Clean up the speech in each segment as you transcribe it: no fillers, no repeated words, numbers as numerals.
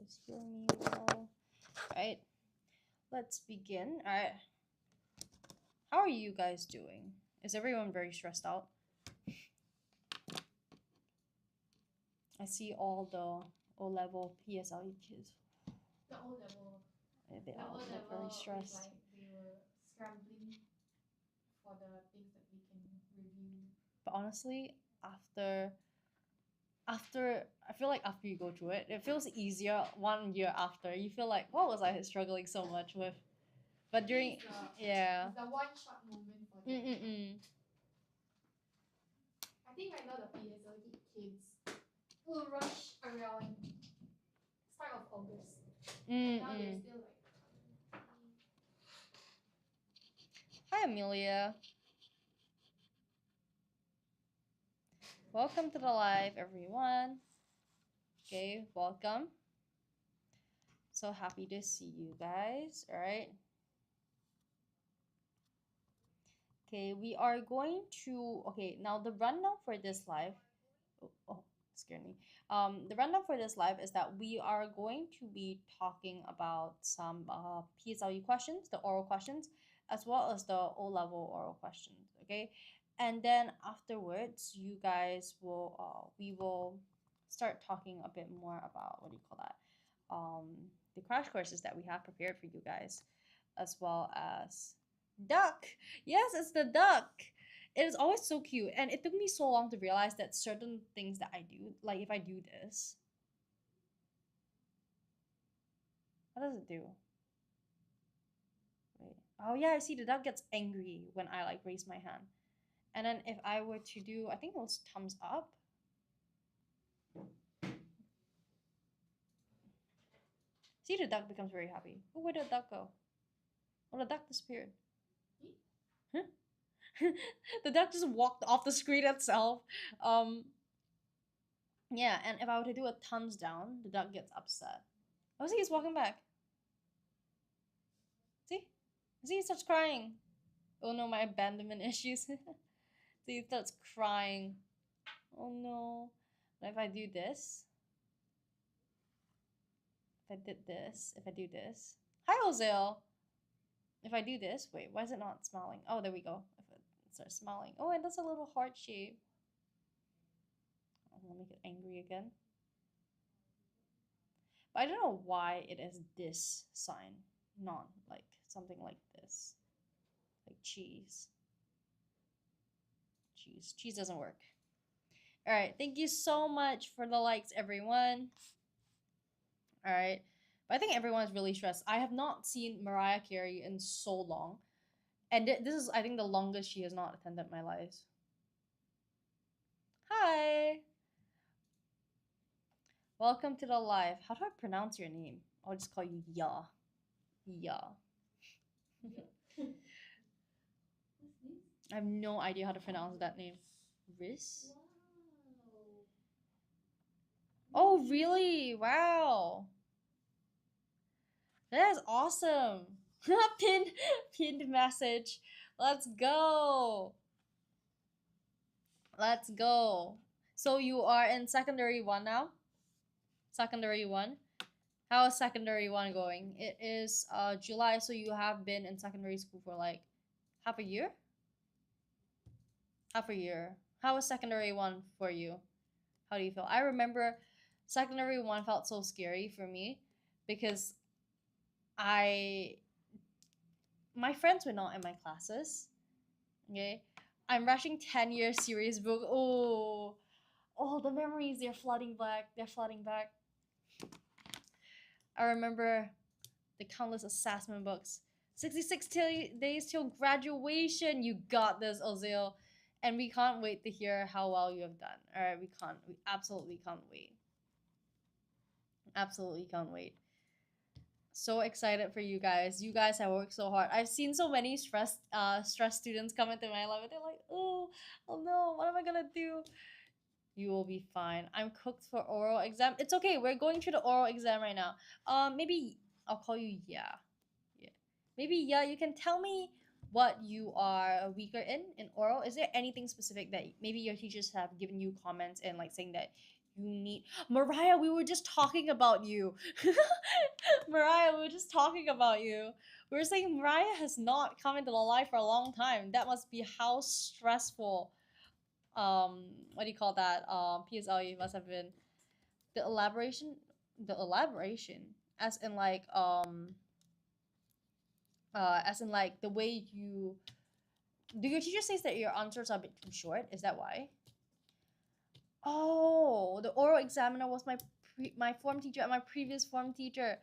guys hear me well? Alright, let's begin. Alright, how are you guys doing? Is everyone very stressed out? I see all the O-level PSLE kids. The O-level. They all look very stressed. Like they were scrambling for the things that we can review. But honestly, after I feel like after you go through it, it feels easier 1 year after. You feel like, what was I struggling so much with? But during It's the one shot moment for them. I think right now the PSLE kids will rush around start of August. Now they're still like. Hi Amelia. Welcome to the live, everyone. Okay, welcome. So happy to see you guys. All right. Okay, we are going to. Okay, now the rundown for this live. Oh, scared me. The rundown for this live is that we are going to be talking about some PSLE questions, the oral questions, as well as the O-level oral questions. Okay, and then afterwards, you guys will we will start talking a bit more about what do you call that? The crash courses that we have prepared for you guys, as well as duck. Yes, it's the duck. It is always so cute, and it took me so long to realize that certain things that I do, like if I do this, what does it do? Wait. Oh yeah, I see the duck gets angry when I like raise my hand. And then if I were to do, I think it was thumbs up. See, the duck becomes very happy. Oh, where did the duck go? Oh, the duck disappeared. Huh? The duck just walked off the screen itself. Yeah, and if I were to do a thumbs down, the duck gets upset. Oh, see, he's walking back. See? See, he starts crying. Oh no, my abandonment issues. See, he starts crying. Oh no. But if I do this, if I do this. Hi, Ozil. If I do this, wait, why is it not smiling? Oh, there we go. If it starts smiling. Oh, and that's a little heart shape. I'll make it angry again. But I don't know why it is this sign, not like something like this. Like cheese. Cheese doesn't work. All right, thank you so much for the likes, everyone. All right, but I think everyone's really stressed. I have not seen Mariah Carey in so long, and this is, I think, the longest she has not attended my live. Hi, welcome to the live. How do I pronounce your name? I'll just call you Ya. Ya. I have no idea how to pronounce that name. Riz? Wow. Oh, really? Wow. That is awesome. pinned message. Let's go. Let's go. So you are in secondary 1 now? Secondary 1? How is secondary 1 going? It is July, so you have been in secondary school for like half a year? Half a year. How was secondary 1 for you? How do you feel? I remember secondary 1 felt so scary for me because my friends were not in my classes. Okay, I'm rushing 10-year series book. Oh, the memories, they're flooding back. I remember the countless assessment books. 66 days till graduation. You got this, Ozil. And we can't wait to hear how well you have done. All right, we absolutely can't wait. Absolutely can't wait. So excited for you guys. You guys have worked so hard. I've seen so many stressed students come into my life. They're like, oh no, what am I gonna do? You will be fine. I'm cooked for oral exam. It's okay. We're going through the oral exam right now. Maybe I'll call you Yeah. Maybe Yeah. You can tell me what you are weaker in oral. Is there anything specific that maybe your teachers have given you comments and like saying that you need Mariah, we were just talking about you. Mariah, we were just talking about you. We were saying Mariah has not come into the live for a long time. That must be how stressful what do you call that? PSLE must have been. The elaboration the elaboration as in like the way you do your teacher says that your answers are a bit too short, is that why? Oh, the oral examiner was my form teacher and my previous form teacher.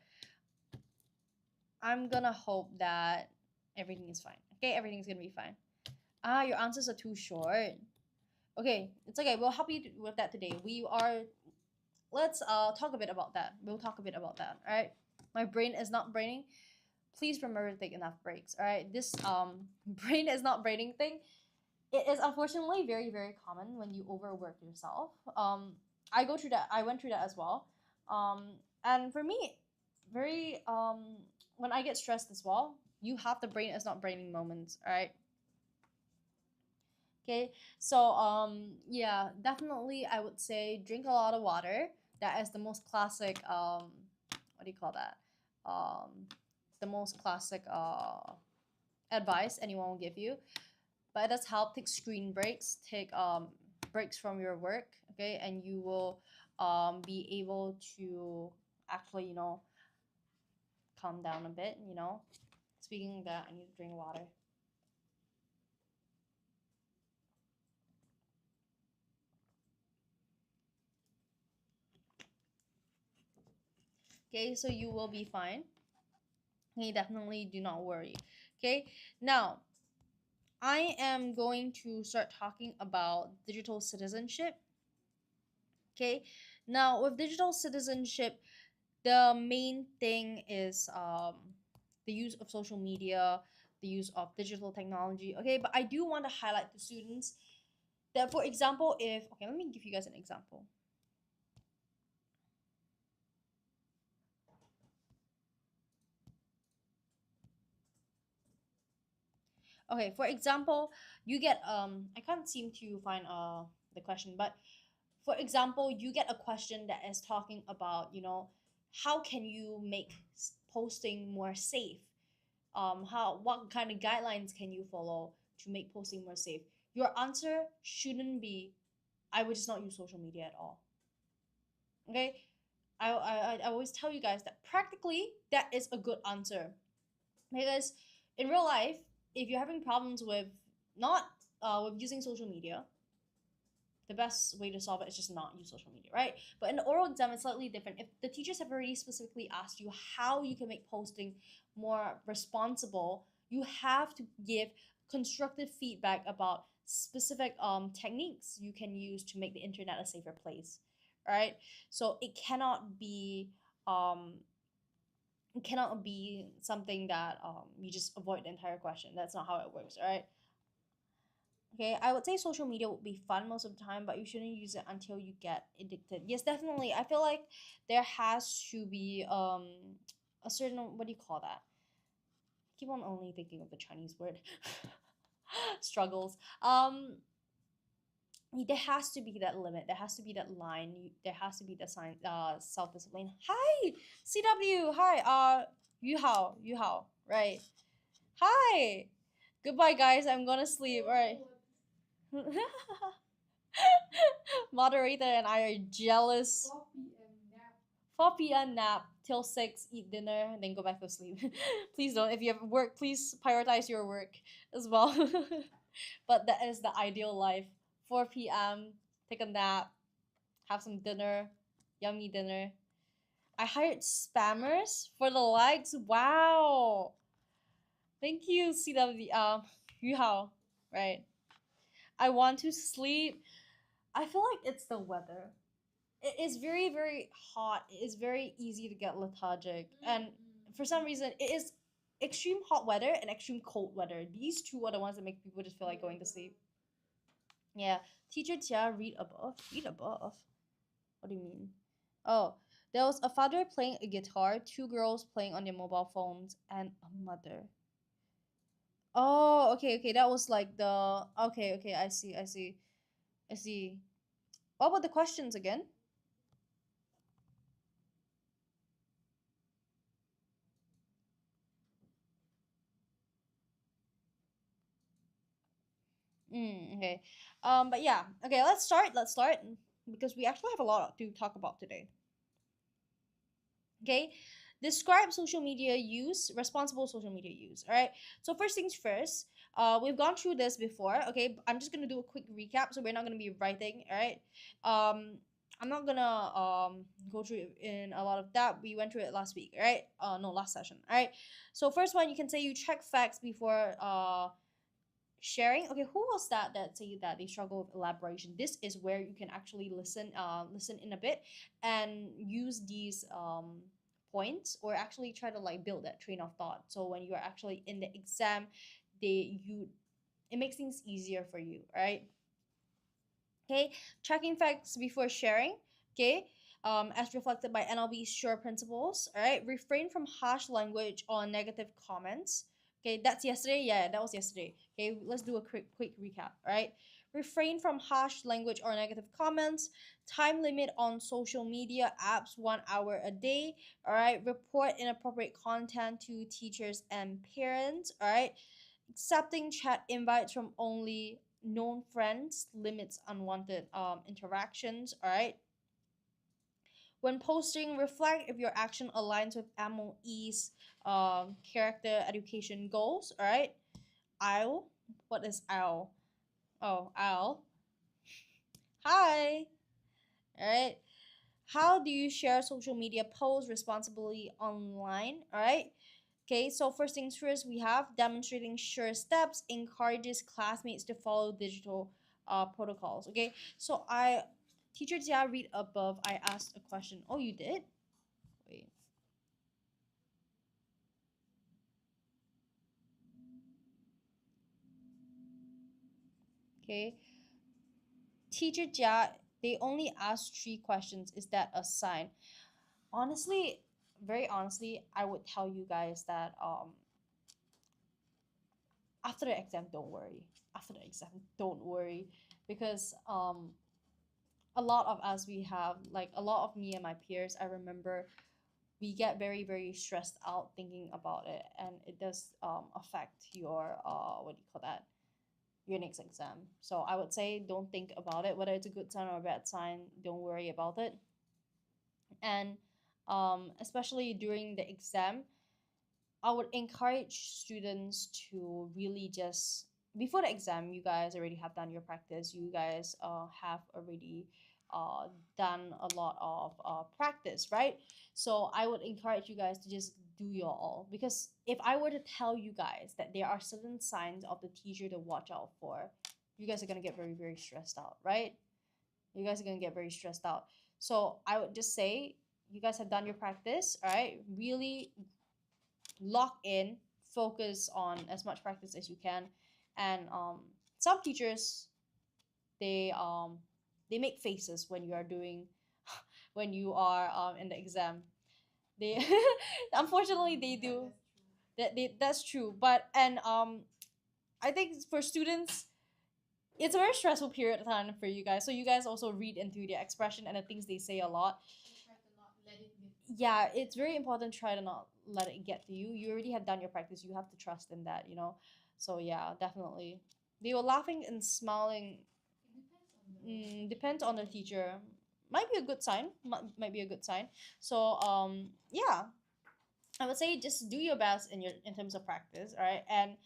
I'm gonna hope that everything is fine. Okay, everything's gonna be fine. Ah, your answers are too short. Okay, it's okay. We'll help you with that today. Let's talk a bit about that. We'll talk a bit about that. All right. My brain is not braining. Please remember to take enough breaks. All right. This brain is not braining thing. It is unfortunately very very common when you overwork yourself. I go through that. I went through that as well. And for me, very when I get stressed as well, you have the brain is not braining moments. All right. Okay, so yeah, definitely I would say drink a lot of water. That is the most classic what do you call that? The most classic advice anyone will give you. But it does help. Take screen breaks, take breaks from your work, okay, and you will be able to actually, calm down a bit. Speaking of that, I need to drink water. Okay, so you will be fine. Okay, definitely do not worry. Okay, now I am going to start talking about digital citizenship. Okay, now with digital citizenship, the main thing is the use of social media, the use of digital technology. Okay, but I do want to highlight to students that, for example, let me give you guys an example. Okay, for example, you get I can't seem to find the question, but for example, you get a question that is talking about, how can you make posting more safe? What kind of guidelines can you follow to make posting more safe? Your answer shouldn't be, I would just not use social media at all. Okay, I always tell you guys that practically that is a good answer, because in real life, if you're having problems with not with using social media, the best way to solve it is just not use social media, right? But in the oral exam, it's slightly different. If the teachers have already specifically asked you how you can make posting more responsible, you have to give constructive feedback about specific techniques you can use to make the internet a safer place, right? So it cannot be something that you just avoid the entire question. That's not how it works, all right? Okay, I would say social media would be fun most of the time, but you shouldn't use it until you get addicted. Yes, definitely. I feel like there has to be a certain, what do you call that? I keep on only thinking of the Chinese word. Struggles. There has to be that limit. There has to be that line. There has to be the sign. Self discipline. Hi, CW. Hi. Yu Hao. Right. Hi. Goodbye, guys. I'm gonna sleep. All right. Moderator and I are jealous. 4 p.m. nap till 6, eat dinner, and then go back to sleep. Please don't. If you have work, please prioritize your work as well. But that is the ideal life. 4 p.m., take a nap, have some dinner, yummy dinner. I hired spammers for the likes. Wow. Thank you, CW. Yu Hao. Right. I want to sleep. I feel like it's the weather. It is very, very hot. It is very easy to get lethargic. And for some reason, it is extreme hot weather and extreme cold weather. These two are the ones that make people just feel like going to sleep. Yeah. Teacher Tia, read above. Read above? What do you mean? Oh, there was a father playing a guitar, two girls playing on their mobile phones, and a mother. Oh, okay. That was like the. Okay. I see. What about the questions again? Okay. But yeah. Okay, let's start. Let's start because we actually have a lot to talk about today. Okay. Describe social media use, responsible social media use. All right. So first things first. We've gone through this before. Okay. I'm just gonna do a quick recap, so we're not gonna be writing. All right. I'm not gonna go through it in a lot of that. We went through it last week. All right. No, last session. All right. So first one, you can say you check facts before sharing. Okay, who was that say that they struggle with elaboration? This is where you can actually listen in a bit and use these points, or actually try to like build that train of thought, so when you're actually in the exam, it makes things easier for you, right? Okay, checking facts before sharing. Okay, as reflected by NLB's sure principles. All right, refrain from harsh language or negative comments. Okay, that's yesterday. Yeah, that was yesterday. Okay, let's do a quick recap. All right, refrain from harsh language or negative comments. Time limit on social media apps 1 hour a day. All right, report inappropriate content to teachers and parents. All right, accepting chat invites from only known friends limits unwanted interactions. All right. When posting, reflect if your action aligns with MOE's character education goals. All right. I'll. What is I'll? Oh, I'll. Hi. All right. How do you share social media posts responsibly online? All right. Okay, so first things first, we have demonstrating sure steps encourages classmates to follow digital protocols. Okay, so teacher Jia, read above. I asked a question. Oh, you did? Wait. Okay, teacher Jia, they only asked 3 questions. Is that a sign? Honestly, very honestly, I would tell you guys that after the exam, don't worry. After the exam, don't worry, because a lot of us, we have like a lot of me and my peers, I remember we get very very stressed out thinking about it, and it does affect your what do you call that, your next exam. So I would say don't think about it, whether it's a good sign or a bad sign. Don't worry about it. And especially during the exam, I would encourage students to really just, before the exam, you guys already have done your practice. You guys have already uh, done a lot of practice, right? So I would encourage you guys to just do your all, because if I were to tell you guys that there are certain signs of the teacher to watch out for, you guys are gonna get very very stressed out, right? You guys are gonna get very stressed out. So I would just say you guys have done your practice, all right? Really lock in, focus on as much practice as you can. And some teachers, they they make faces when you are doing when you are in the exam. They unfortunately they Yeah, do that's that's true. But and I think for students, it's a very stressful period of time for you guys, so you guys also read into their expression and the things they say a lot. true. Try to not let it get. Yeah, it's very important, try to not let it get to you. You already have done your practice, you have to trust in that, you know. So yeah, definitely. They were laughing and smiling. Depends on the teacher. Might be a good sign, might be a good sign. So yeah, I would say just do your best in terms of practice, all right? And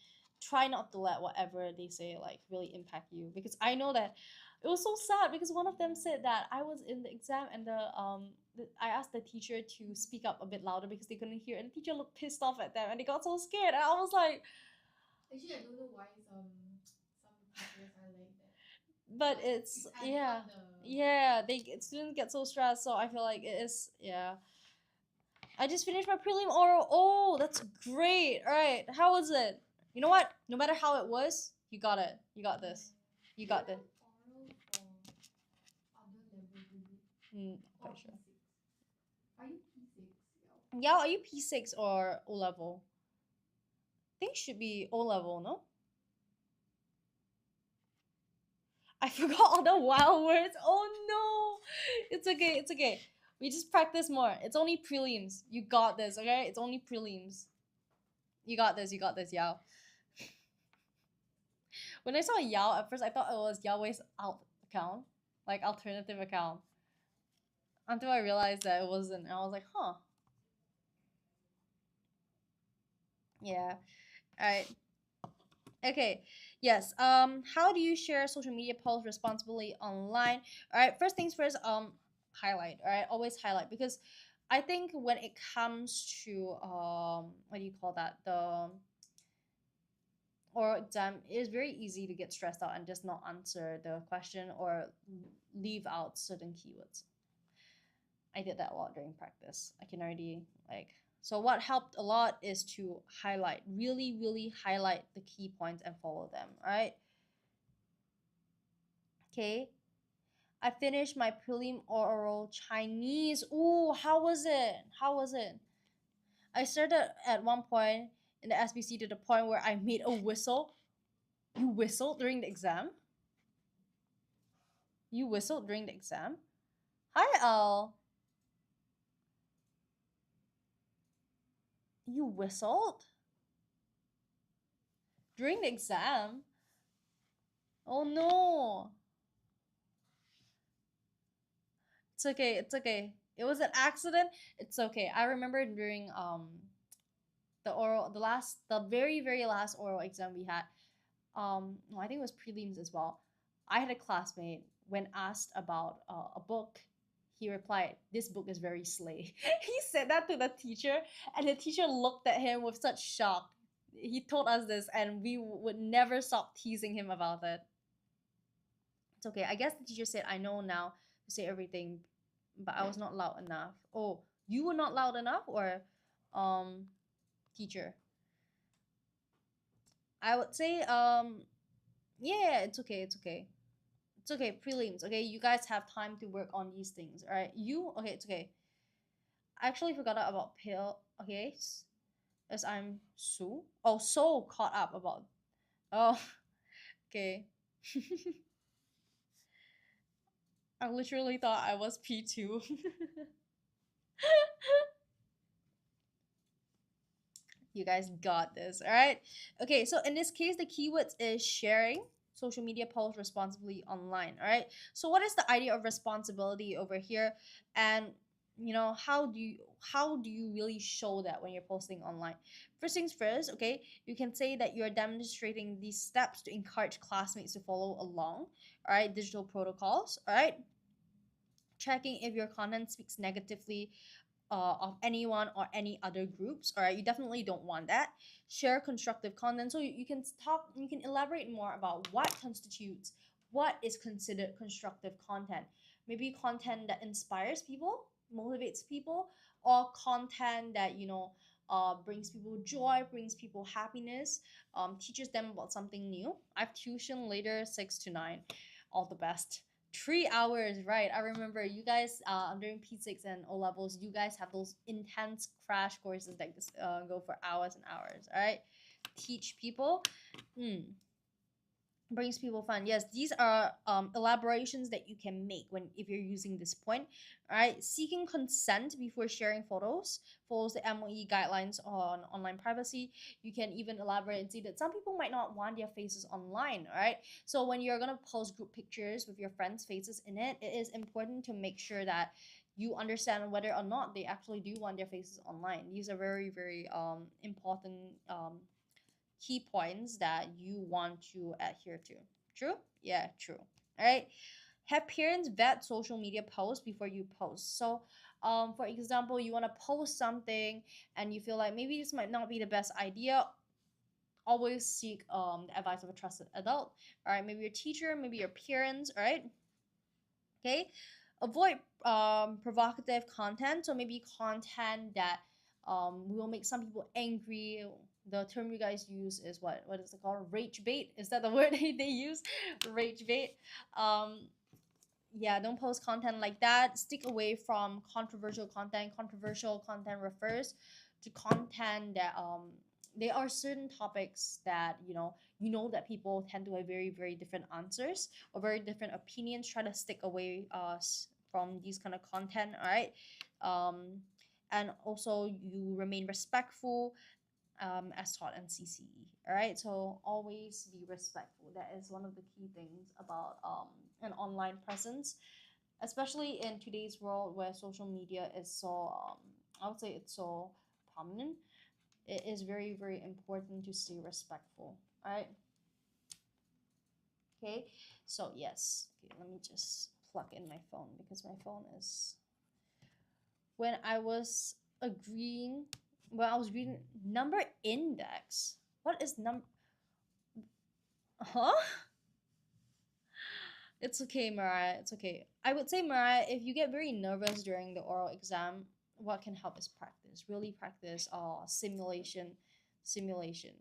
try not to let whatever they say like really impact you, because I know that it was so sad, because one of them said that I was in the exam and I asked the teacher to speak up a bit louder because they couldn't hear, and the teacher looked pissed off at them and they got so scared, and I was like, Actually, I don't know why some teachers are like that. but Like it's, it adds yeah, up the. yeah, students get so stressed, so I feel like it is, yeah. I just finished my prelim oral. Oh, that's great. All right, how was it? You know what? No matter how it was, you got it. You got this. You got this. Oral for other level group or Quite sure. P6. Are you P6? Yeah, are you P6 or O level? I think it should be O level, no? I forgot all the wild words. Oh no! It's okay, it's okay. We just practice more. It's only prelims. You got this, okay? It's only prelims. You got this, yeah. When I saw Yao at first, I thought it was Yahweh's alt account, like alternative account. Until I realized that it wasn't, and I was like, huh. Yeah. All right. Okay. Yes. How do you share social media posts responsibly online? All right. First things first. Highlight. All right. Always highlight, because I think when it comes to what do you call that, the or exam, it is very easy to get stressed out and just not answer the question or leave out certain keywords. I did that a lot during practice. I can already like, so what helped a lot is to highlight, really, really highlight the key points and follow them. All right. Okay. I finished my prelim oral Chinese. Ooh, how was it? How was it? I started at one point in the SBC to the point where I made a whistle. You whistled during the exam? You whistled during the exam? Hi, Al. You whistled during the exam? Oh no. It's okay. It's okay. It was an accident. It's okay. I remember during the very last oral exam we had, no, I think it was prelims as well. I had a classmate, when asked about a book, he replied, "This book is very slay." He said that to the teacher, and the teacher looked at him with such shock. He told us this, and we would never stop teasing him about it. It's okay. I guess the teacher said, "I know now to say everything, but I was not loud enough." Oh, you were not loud enough, or um, teacher? I would say yeah, it's okay. It's okay. It's okay. Prelims. Okay, you guys have time to work on these things. All right. You okay? It's okay. I actually forgot about pill. Okay, as I'm so caught up about. Oh, okay. I literally thought I was P2. You guys got this, all right? Okay, so in this case, the keywords is sharing social media posts responsibly online, all right? So what is the idea of responsibility over here? And how do you really show that when you're posting online? First things first, okay, you can say that you're demonstrating these steps to encourage classmates to follow along, all right? Digital protocols, all right? Checking if your content speaks negatively of anyone or any other groups. All right, you definitely don't want that. Share constructive content. So you can elaborate more about what is considered constructive content. Maybe content that inspires people, motivates people, or content that brings people joy, brings people happiness, teaches them about something new. I've tuition later 6 to 9. All the best. 3 hours, right? I remember you guys during P6 and O levels, you guys have those intense crash courses that just go for hours and hours. All right, teach people. Brings people fun. Yes, these are elaborations that you can make when if you're using this point. All right, seeking consent before sharing photos follows the MOE guidelines on online privacy. You can even elaborate and see that some people might not want their faces online. All right, so when you're gonna post group pictures with your friends' faces in it, it is important to make sure that you understand whether or not they actually do want their faces online. These are very, very important key points that you want to adhere to. True? Yeah, true. All right. Have parents vet social media posts before you post. So, for example, you want to post something and you feel like maybe this might not be the best idea. Always seek the advice of a trusted adult. All right, maybe your teacher, maybe your parents. All right. Okay. Avoid provocative content. So maybe content that will make some people angry. The term you guys use is what is it called? Rage bait. Is that the word they use? Rage bait. Yeah, don't post content like that. Stick away from controversial content. Controversial content refers to content that there are certain topics that that people tend to have very, very different answers or very different opinions. Try to stick away from these kind of content. All right. And also you remain respectful. as taught in CCE. All right, so always be respectful. That is one of the key things about an online presence, especially in today's world where social media is so I would say it's so prominent. It is very very important to stay respectful. All right. Okay. So yes. Okay. Let me just plug in my phone because my phone is when I was agreeing. When I was reading number index. What is number? Huh? It's okay, Mariah. It's okay. I would say, Mariah, if you get very nervous during the oral exam, what can help is practice. Really practice simulation, simulation.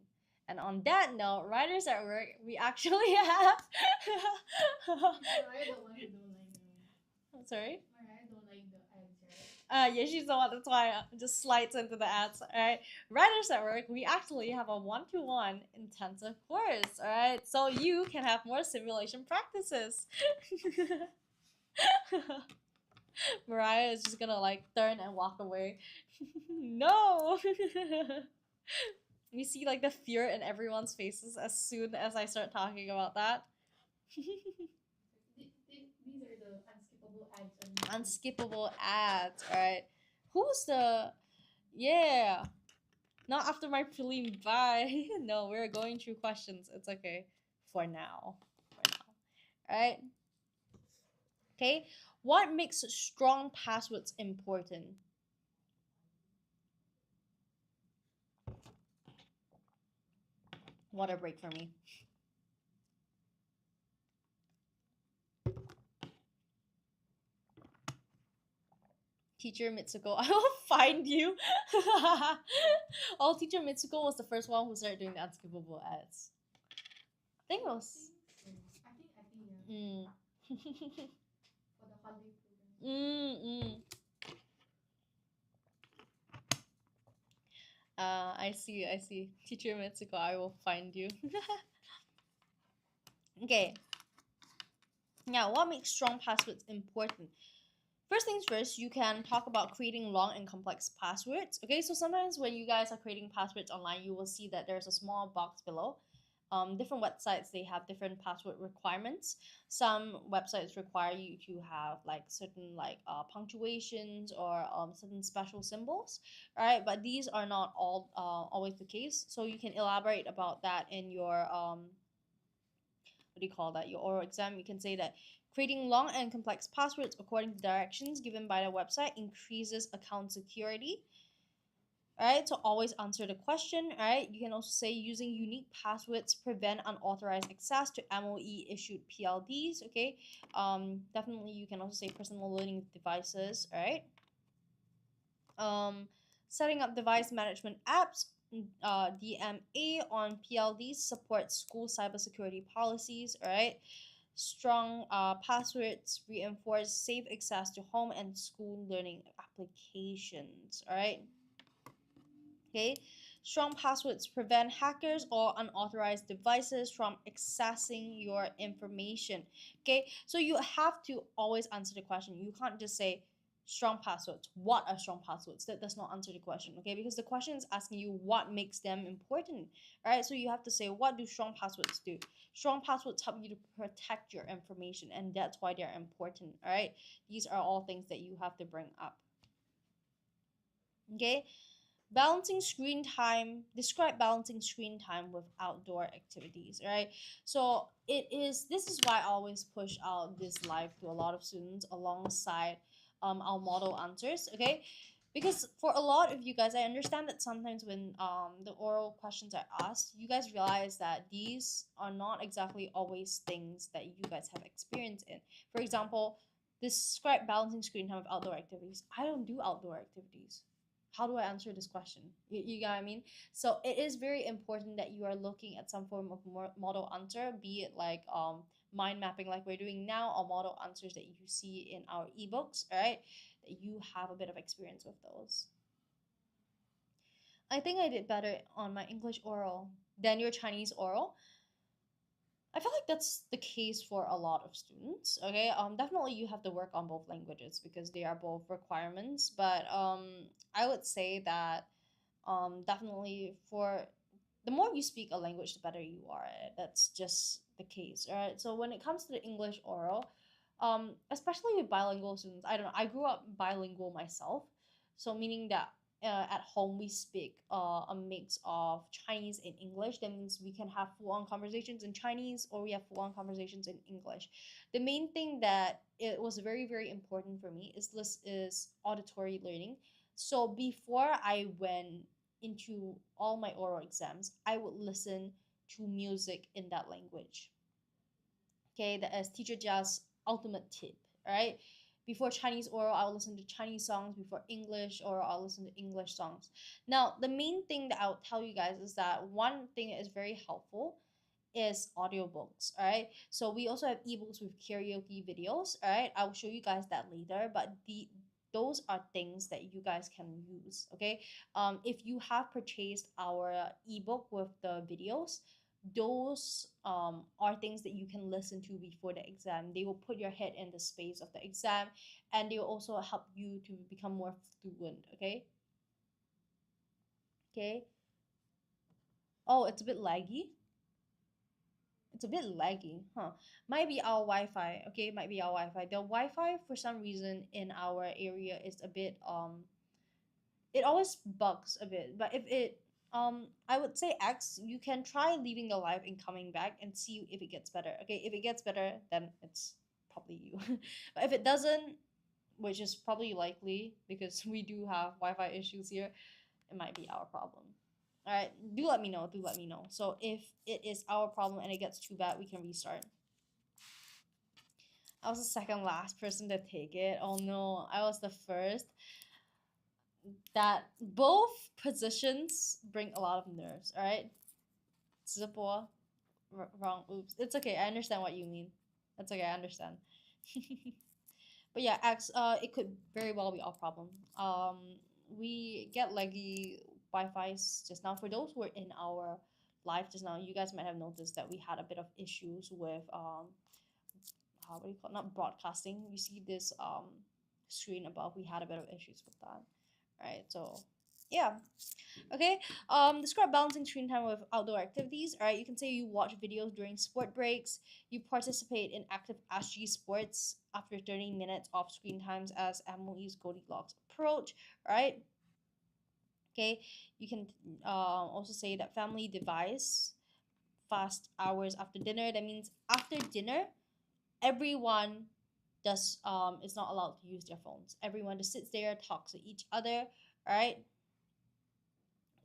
And on that note, writers at work, we actually have. Mariah the one who don't like them. Sorry? Mariah don't like the answer. Yeah, she's the one. That's why it just slides into the ads. All right, writers at work. We actually have a one-to-one intensive course. All right, so you can have more simulation practices. Mariah is just gonna like turn and walk away. No. You see like the fear in everyone's faces as soon as I start talking about that. These are the unskippable ads on YouTube. Unskippable ads, alright. Who's the yeah. Not after my prelim, bye. No, we're going through questions. It's okay. For now. For now. Alright. Okay. What makes strong passwords important? Water break for me. Teacher Mitsuko, I will find you. Oh, Teacher Mitsuko was the first one who started doing the unskippable ads. I think it was. I think yeah. For the holiday program. I see, I see. Teacher Mitsuko, I will find you. Okay. Now, what makes strong passwords important? First things first, you can talk about creating long and complex passwords. Okay, so sometimes when you guys are creating passwords online, you will see that there's a small box below. Different websites, they have different password requirements. Some websites require you to have like certain like punctuations or certain special symbols, right? But these are not all always the case. So you can elaborate about that in your what do you call that? Your oral exam. You can say that creating long and complex passwords according to directions given by the website increases account security. Alright, so always answer the question. Alright, you can also say using unique passwords prevent unauthorized access to MOE issued PLDs. Okay, definitely you can also say personal learning devices. Alright, setting up device management apps. DMA on PLDs supports school cybersecurity policies. Alright, strong passwords reinforce safe access to home and school learning applications. Alright. Okay, strong passwords prevent hackers or unauthorized devices from accessing your information. Okay, so you have to always answer the question. You can't just say strong passwords. What are strong passwords? That does not answer the question. Okay, because the question is asking you what makes them important. All right, so you have to say what do strong passwords do? Strong passwords help you to protect your information, and that's why they're important. All right, these are all things that you have to bring up. Okay, balancing screen time. Describe balancing screen time with outdoor activities. Right, so this is why I always push out this live to a lot of students alongside our model answers. Okay, because for a lot of you guys, I understand that sometimes when the oral questions are asked, you guys realize that these are not exactly always things that you guys have experience in. For example, describe balancing screen time with outdoor activities. I don't do outdoor activities. How do I answer this question? You get what I mean? So it is very important that you are looking at some form of model answer, be it like mind mapping like we're doing now, or model answers that you see in our ebooks, all right? That you have a bit of experience with those. I think I did better on my English oral than your Chinese oral. I feel like that's the case for a lot of students. Okay, definitely you have to work on both languages because they are both requirements. But I would say that Definitely for the more you speak a language, the better you are at it. That's just the case, right? So when it comes to the English oral, especially with bilingual students, I don't know. I grew up bilingual myself, so meaning that at home we speak a mix of Chinese and English. That means we can have full-on conversations in Chinese or we have full-on conversations in English. The main thing that it was very very important for me is auditory learning. So before I went into all my oral exams, I would listen to music in that language. Okay, that is teacher Jia's ultimate tip, right? Before Chinese oral, I'll listen to Chinese songs. Before English oral, I'll listen to English songs. Now, the main thing that I'll tell you guys is that one thing that is very helpful is audiobooks. All right, so we also have ebooks with karaoke videos. All right, I will show you guys that later, but those are things that you guys can use. Okay, if you have purchased our ebook with the videos, those are things that you can listen to before the exam. They will put your head in the space of the exam, and they will also help you to become more fluent. Okay. Okay. Oh, it's a bit laggy. It's a bit laggy, huh? Might be our Wi-Fi. Okay, might be our Wi-Fi. The Wi-Fi for some reason in our area is a bit it always bugs a bit. But if it I would say X, you can try leaving the live and coming back and see if it gets better. Okay, if it gets better, then it's probably you. But if it doesn't, which is probably likely because we do have Wi-Fi issues here, it might be our problem. All right, do let me know. Do let me know. So if it is our problem and it gets too bad, we can restart. I was the second last person to take it. Oh no, I was the first. That both positions bring a lot of nerves. All right, 直播 wrong. Oops, it's okay. I understand what you mean. That's okay. I understand. But yeah, it could very well be our problem. We get laggy Wi-Fi's just now. For those who were in our live just now, you guys might have noticed that we had a bit of issues with how what do you call it? Not broadcasting. You see this screen above. We had a bit of issues with that. Right. So yeah. Okay. Describe balancing screen time with outdoor activities. All right. You can say you watch videos during sport breaks. You participate in active SG sports after 30 minutes of screen times as Emily's Goldilocks approach. All right. Okay. You can also say that family device fast hours after dinner. That means after dinner, everyone does is not allowed to use their phones. Everyone just sits there, talks to each other. All right.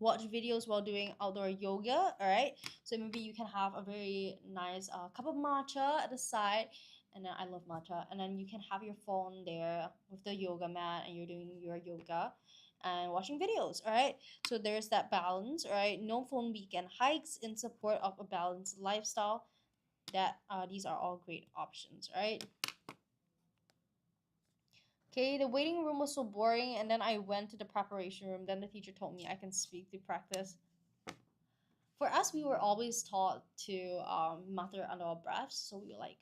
Watch videos while doing outdoor yoga. All right, so maybe you can have a very nice cup of matcha at the side, and then I love matcha, and then you can have your phone there with the yoga mat and you're doing your yoga and watching videos. All right, so there's that balance. All right, no phone weekend hikes in support of a balanced lifestyle. That these are all great options. All right. Okay, the waiting room was so boring, and then I went to the preparation room. Then the teacher told me I can speak to practice. For us, we were always taught to mutter under our breaths, so we like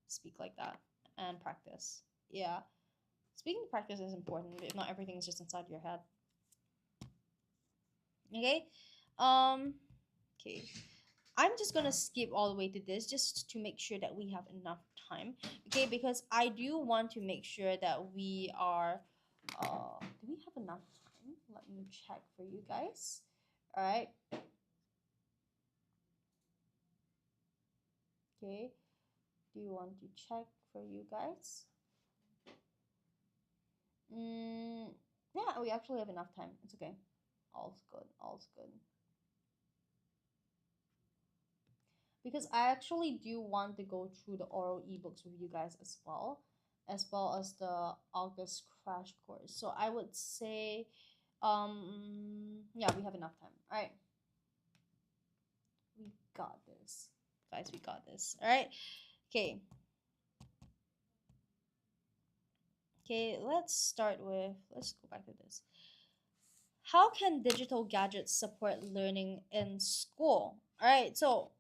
speak like that and practice. Yeah, speaking to practice is important. If not, everything is just inside your head. Okay, okay. I'm just gonna skip all the way to this just to make sure that we have enough time. Okay, because I do want to make sure that we are. Do we have enough time? Let me check for you guys. All right. Okay. Do you want to check for you guys? Yeah, we actually have enough time. It's okay. All's good. All's good. Because I actually do want to go through the oral ebooks with you guys as well as the August crash course. So I would say, yeah, we have enough time. All right, we got this, guys. We got this. All right, okay. Okay, let's go back to this. How can digital gadgets support learning in school? All right, so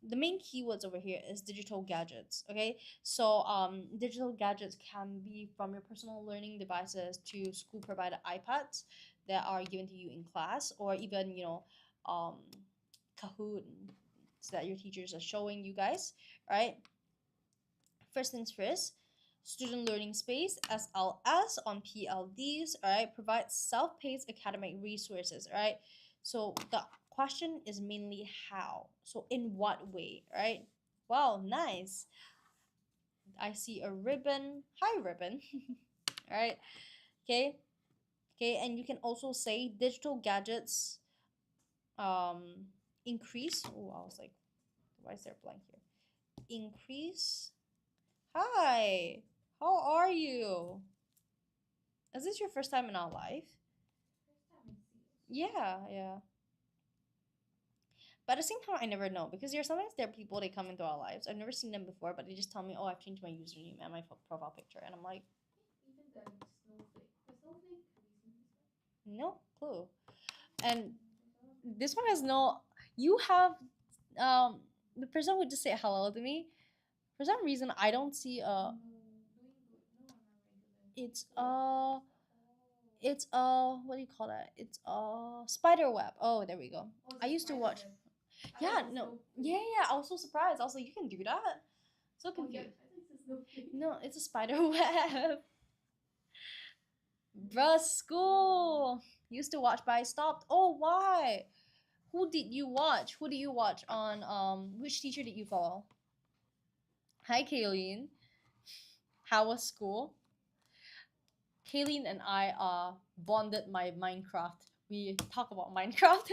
the main keywords over here is digital gadgets. Okay, so digital gadgets can be from your personal learning devices to school provided iPads that are given to you in class, or even um Kahoot that your teachers are showing you guys, right? First things first, student learning space SLS on PLDs, all right, provides self-paced academic resources, all right? So the question is mainly how. So in what way, right? Wow, nice. I see a ribbon. Hi, ribbon. All right. Okay. Okay, and you can also say digital gadgets increase. Oh, I was like, why is there blank here? Increase. Hi. How are you? Is this your first time in our life? First time I see it. Yeah, yeah. But at the same time, I never know because sometimes there are people they come into our lives. I've never seen them before, but they just tell me, "Oh, I've changed my username and my profile picture," and I'm like, Even the snowflake. The snowflake recently no clue. And there's this one has no. You have the person who just said hello to me. For some reason, I don't see a. no doing good. No, I'm not regular. It's So a. oh. It's a, what do you call that? It's a spider web. Oh, there we go. Oh, I it's a used to spider watch. web. I thought Yeah, it's a no. snowflake. Yeah, yeah. I was so surprised. I was like, you can do that? So Oh yeah, confused. I think it's a snowflake. No, it's a spider web. Bruh, school. Used to watch, but I stopped. Oh, why? Who did you watch? Who did you watch on which teacher did you follow? Hi, Kayleen. How was school? Kayleen and I bonded my Minecraft. We talk about Minecraft.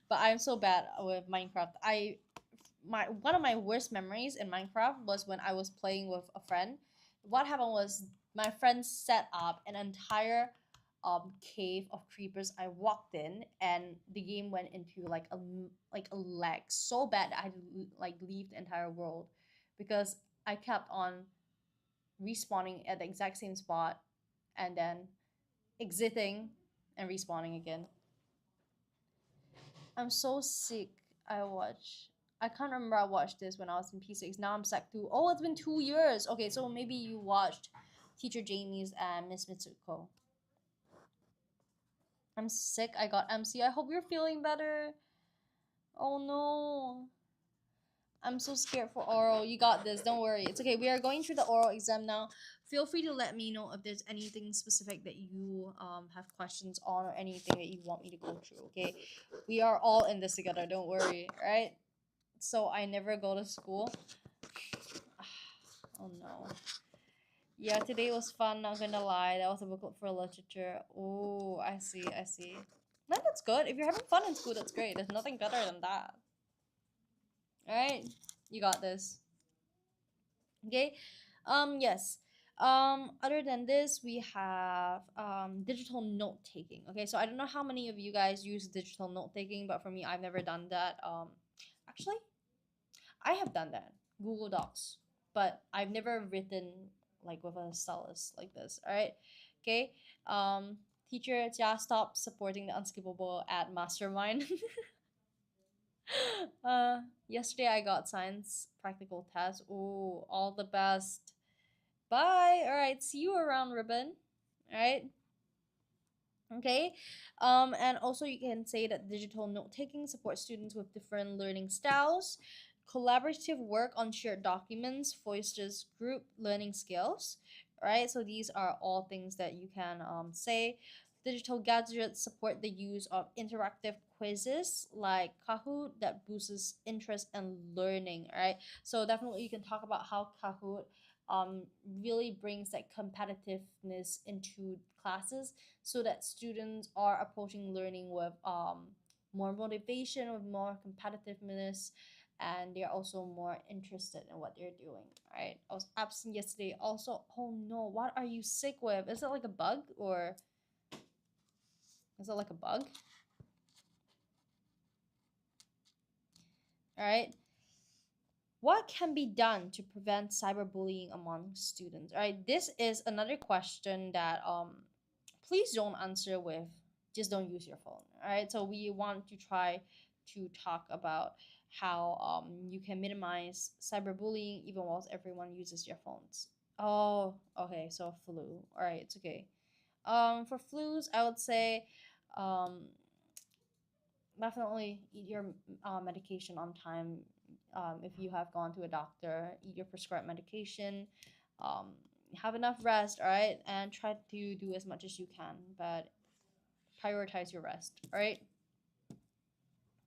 But I'm so bad with Minecraft. One of my worst memories in Minecraft was when I was playing with a friend. What happened was my friend set up an entire cave of creepers. I walked in and the game went into like a lag so bad that I had to like leave the entire world because I kept on respawning at the exact same spot and then exiting and respawning again. I'm so sick. I can't remember I watched this when I was in P6. Now I'm Sec 2. Oh, it's been 2 years. Okay, so maybe you watched Teacher Jamie's and Miss Mitsuko. I'm sick. I got MC. I hope you're feeling better. Oh no. I'm so scared for oral. You got this. Don't worry. It's okay. We are going through the oral exam now. Feel free to let me know if there's anything specific that you have questions on or anything that you want me to go through. Okay, we are all in this together. Don't worry. Right? So I never go to school. Oh no. Yeah, today was fun. Not gonna lie. That was a booklet for literature. Oh, I see. I see. No, that's good. If you're having fun in school, that's great. There's nothing better than that. All right, you got this. Okay. Yes. Other than this, we have digital note taking. Okay, so I don't know how many of you guys use digital note taking, but for me, I've never done that. Actually, I have done that. Google Docs, but I've never written like with a stylus like this. All right. Okay. Teacher, just stop supporting the unskippable at Mastermind. Yesterday I got science practical test. Oh, all the best. Bye. All right. See you around, Ribbon. All right. Okay. And also you can say that digital note taking supports students with different learning styles. Collaborative work on shared documents fosters group learning skills. Right. So these are all things that you can say. Digital gadgets support the use of interactive quizzes like Kahoot that boosts interest and learning. Right. So definitely you can talk about how Kahoot really brings that competitiveness into classes so that students are approaching learning with more motivation, with more competitiveness, and they're also more interested in what they're doing. Right? I was absent yesterday. Also, oh no, what are you sick with? Is it like a bug or is it like a bug? All right. What can be done to prevent cyberbullying among students? All right, this is another question that please don't answer with just don't use your phone. All right, so we want to try to talk about how you can minimize cyberbullying even whilst everyone uses their phones. Oh, okay, so flu. All right, it's okay. For flus, I would say um, definitely eat your medication on time. If you have gone to a doctor, eat your prescribed medication. Um, have enough rest, all right, and try to do as much as you can, but prioritize your rest, all right.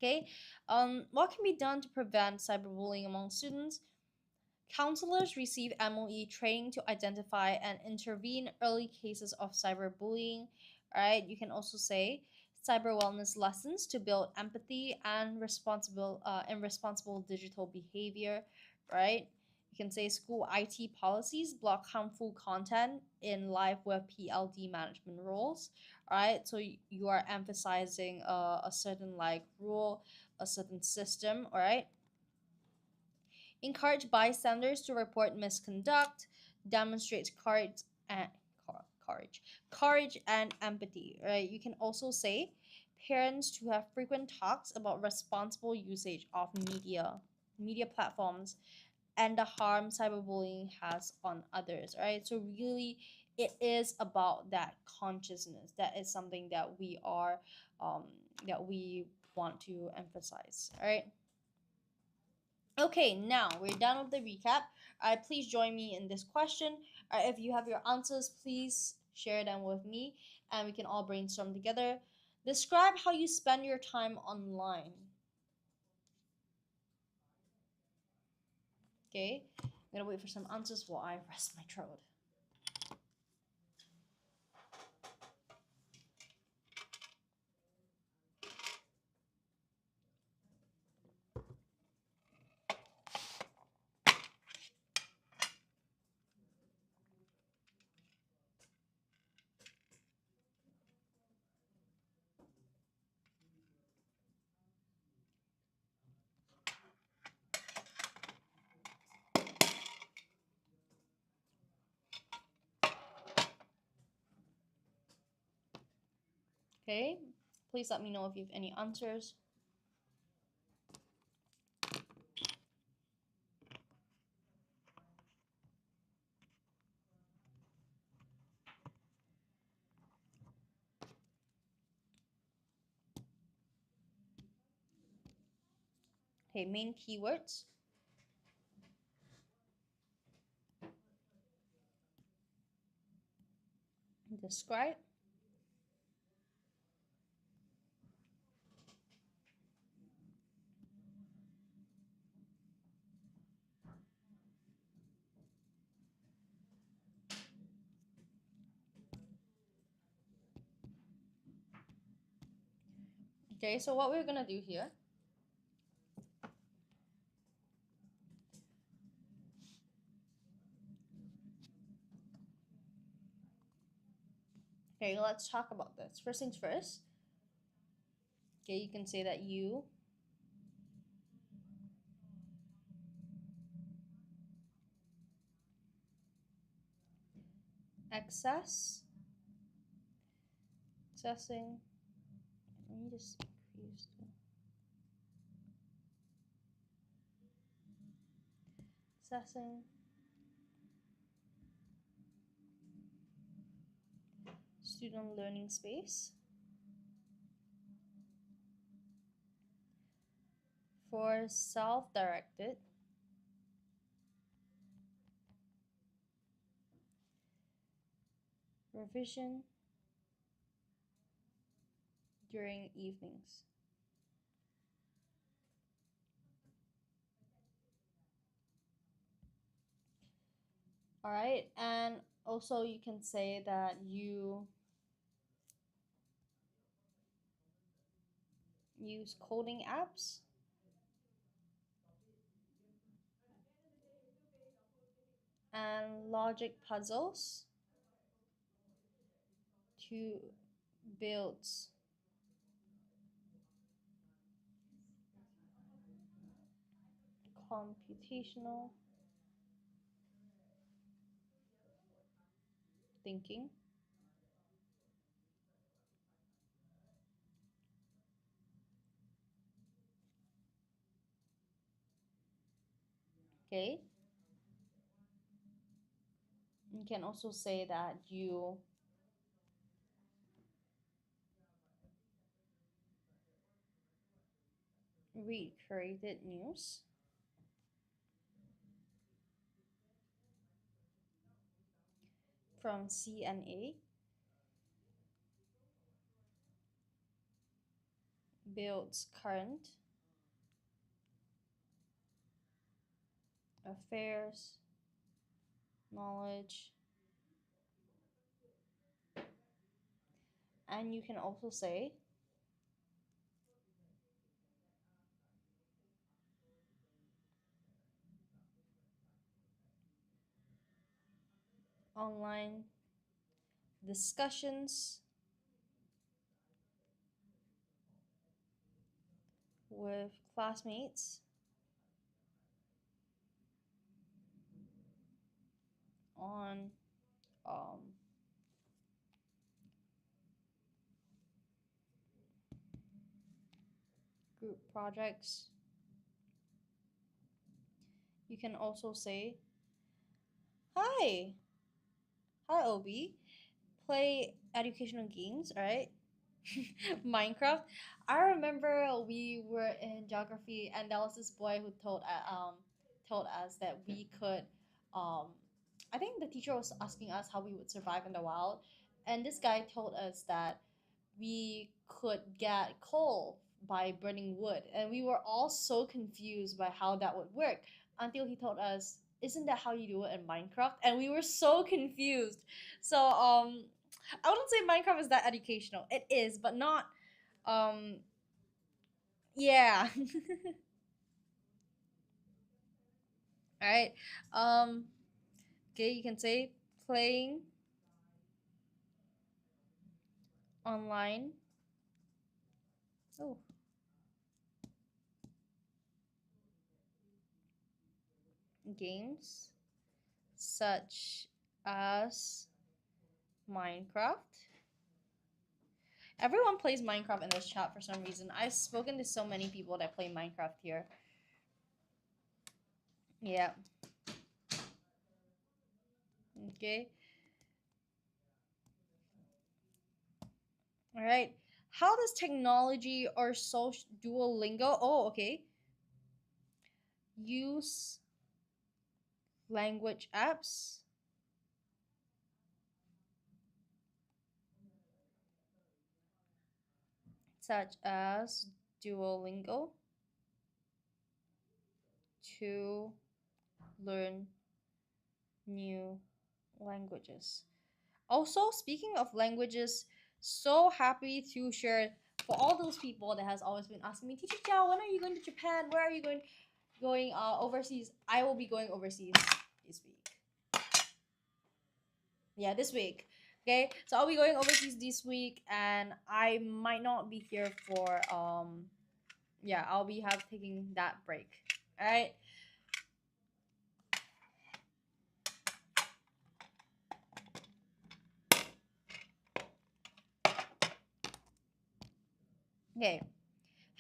Okay. What can be done to prevent cyberbullying among students? Counselors receive MOE training to identify and intervene early cases of cyberbullying. All right. You can also say cyber wellness lessons to build empathy and responsible digital behavior. Right. You can say school IT policies block harmful content in live with PLD management rules. All right. So you are emphasizing a certain like rule, a certain system. All right. Encourage bystanders to report misconduct, demonstrates courage and empathy. Right? You can also say parents to have frequent talks about responsible usage of media platforms, and the harm cyberbullying has on others. Right? So really, it is about that consciousness. That is something that um, we want to emphasize. All right. Okay, now we're done with the recap. Please join me in this question. If you have your answers, please share them with me and we can all brainstorm together. Describe how you spend your time online. Okay, I'm gonna wait for some answers while I rest my throat. Okay, please let me know if you have any answers. Okay, main keywords. Describe. Okay, so what we're gonna do here. Okay, let's talk about this. First things first. Okay, you can say that you accessing. Let me just increase accessing student learning space for self-directed revision during evenings. All right, and also you can say that you use coding apps and logic puzzles to build computational thinking. Okay, you can also say that you Read curated news. From CNA. Builds current affairs, knowledge. And you can also say online discussions with classmates on um, group projects. You can also say, hi, Obi, play educational games, right? Minecraft. I remember we were in geography, and there was this boy who told us that we could um I think the teacher was asking us how we would survive in the wild, and this guy told us that we could get coal by burning wood, and we were all so confused by how that would work until he told us, isn't that how you do it in Minecraft? And we were so confused. So I wouldn't say Minecraft is that educational. It is, but not um yeah. All right. Um okay, you can say playing online. Oh, games such as Minecraft. Everyone plays Minecraft in this chat for some reason. I've spoken to so many people that play Minecraft here. Yeah. Okay. All right. How does technology or social Duolingo? Oh, okay. Use language apps such as Duolingo to learn new languages. Also, speaking of languages, so happy to share for all those people that has always been asking me, Teacher Chow, when are you going to Japan? Where are you going overseas? I will be going overseas this week. Yeah, this week. Okay, so I'll be going overseas this week, and I might not be here for yeah, I'll be taking that break. All right. Okay.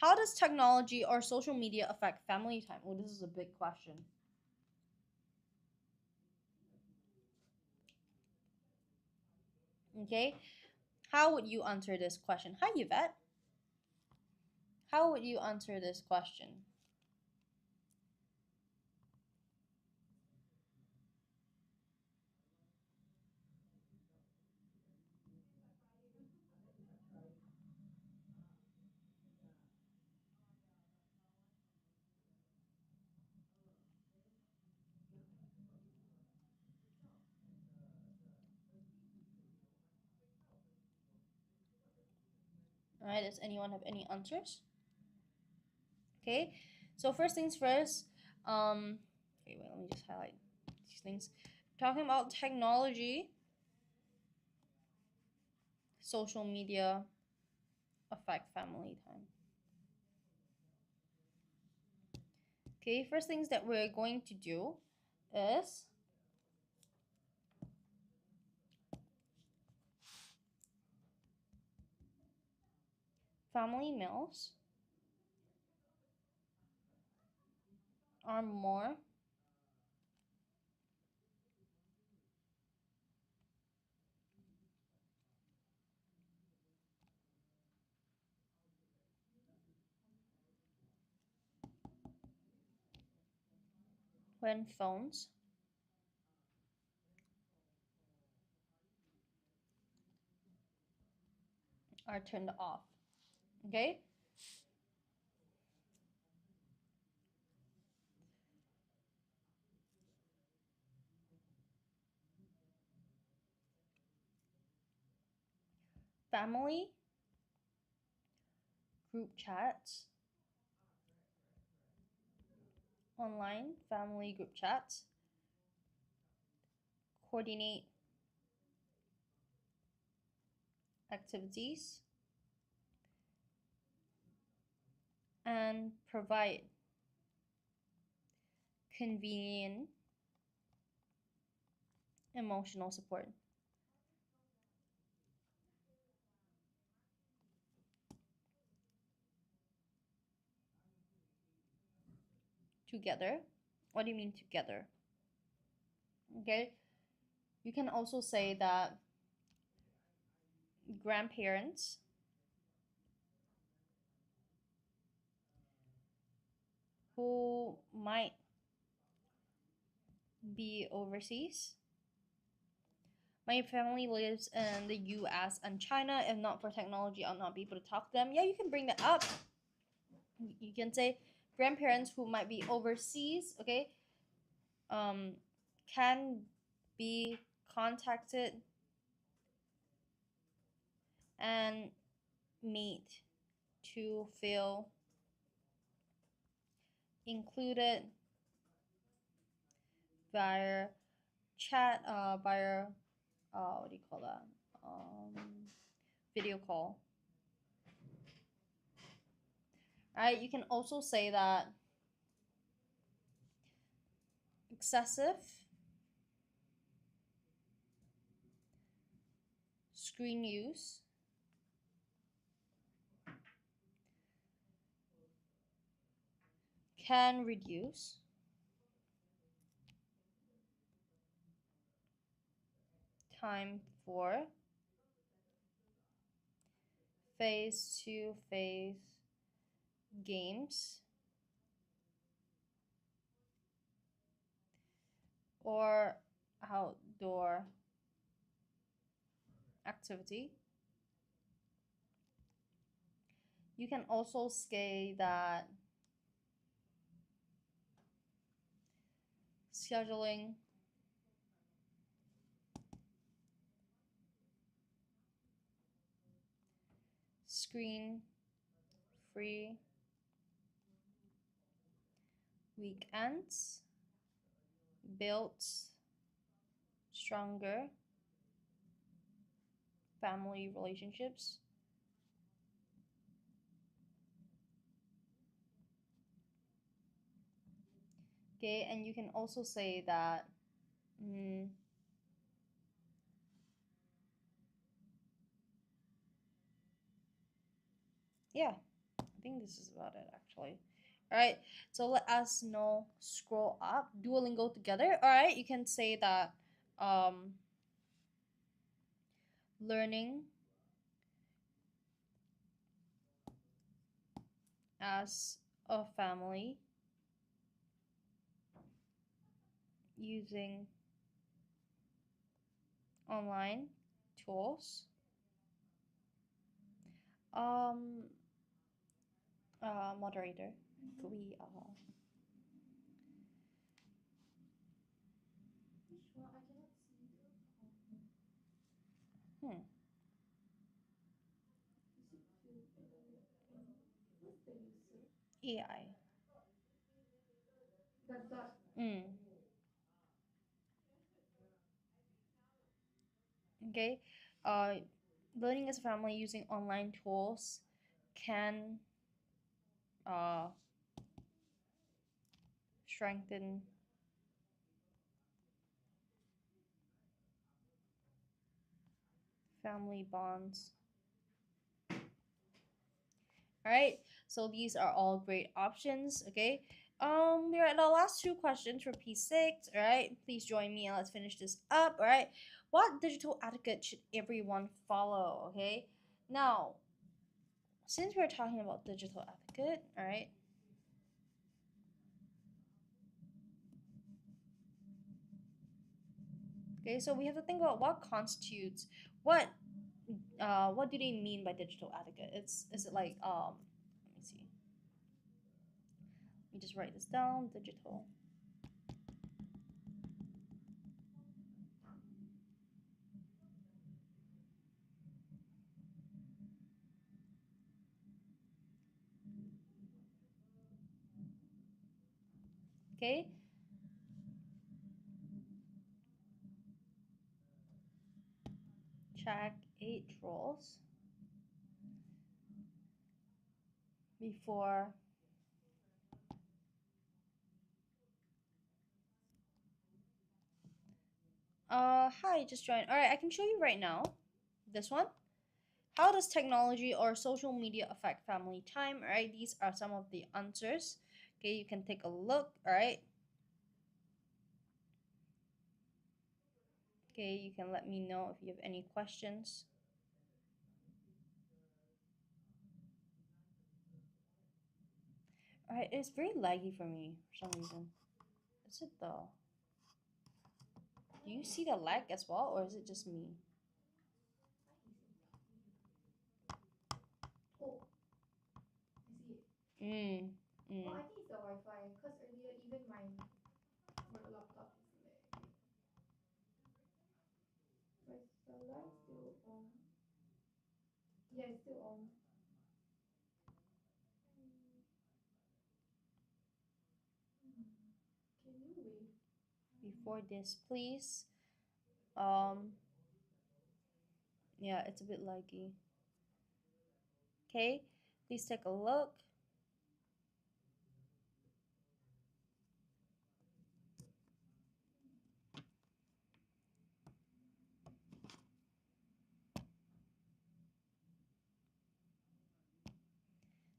How does technology or social media affect family time? Oh, this is a big question. Okay. How would you answer this question? Hi, Yvette. How would you answer this question? All right. Does anyone have any answers? Okay. So first things first. Okay, wait. Let me just highlight these things. Talking about technology, social media affect family time. Okay. First things that we're going to do is family meals are more when phones are turned off. Okay? Family group chats, online family group chats, coordinate activities, and provide convenient emotional support. Together. What do you mean together? Okay. You can also say that grandparents who might be overseas. My family lives in the US and China. If not for technology, I'll not be able to talk to them. Yeah, you can bring that up. You can say grandparents who might be overseas, okay, can be contacted and made to feel included via chat, via what do you call that? Video call. Alright, you can also say that excessive screen use can reduce time for face-to-face games or outdoor activity. You can also say that scheduling screen free weekends builds stronger family relationships. Okay, and you can also say that yeah, I think this is about it actually. All right, so let us know. Scroll up, Duolingo together. All right, you can say that learning as a family using online tools. Moderator, could we Well, I cannot see the. hmm. Is it filter? What's the user? AI. Dot dot. Okay. Uh, learning as a family using online tools can strengthen family bonds. All right. So these are all great options. Okay. We're at the last two questions for P6. All right. Please join me and let's finish this up. All right. What digital etiquette should everyone follow? Okay. Now, since we're talking about digital etiquette, all right. Okay, so we have to think about what constitutes what do they mean by digital etiquette? Is it like let me see. Let me just write this down. Digital. Okay. Check 8 rules before hi, just joined. All right, I can show you right now. This one. How does technology or social media affect family time? All right, these are some of the answers. Okay, you can take a look. All right. Okay, you can let me know if you have any questions. All right, it's very laggy for me for some reason. Is it though? Do you see the lag as well, or is it just me? Oh, I see it. Mm. Oh, Mm. I think it's the Wi-Fi. Cause earlier even my work laptop is lagging. But is the light still on? Yeah, it's still on. Can you wait? Before this, please. Um. Yeah, it's a bit laggy. Okay, please take a look.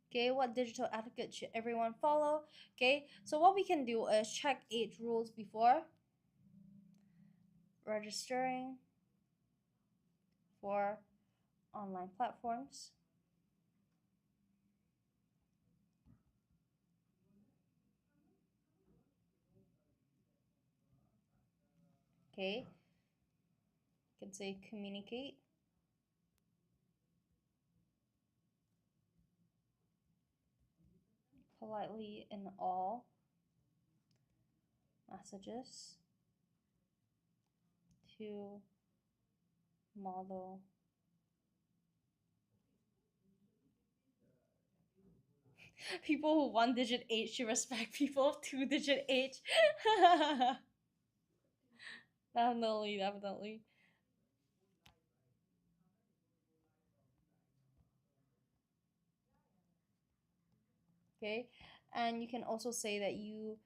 Okay, what digital etiquette should everyone follow? Okay, so what we can do is check 8 rules before registering for online platforms. Okay, you can say communicate politely in all messages to model people who 1 digit age should respect people of 2 digit age. Definitely, definitely. Okay, and you can also say that you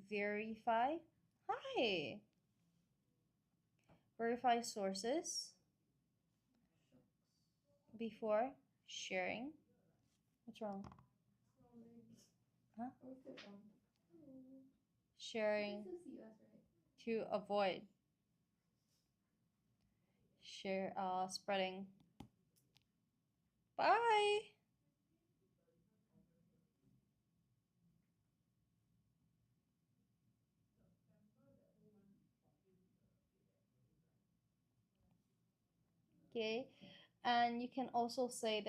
verify. Hi. Verify sources before sharing. What's wrong? No legs. Huh? Oh, it's still on. Hello. You Sharing can still see us, right? to avoid spreading. Bye. Okay, and you can also say that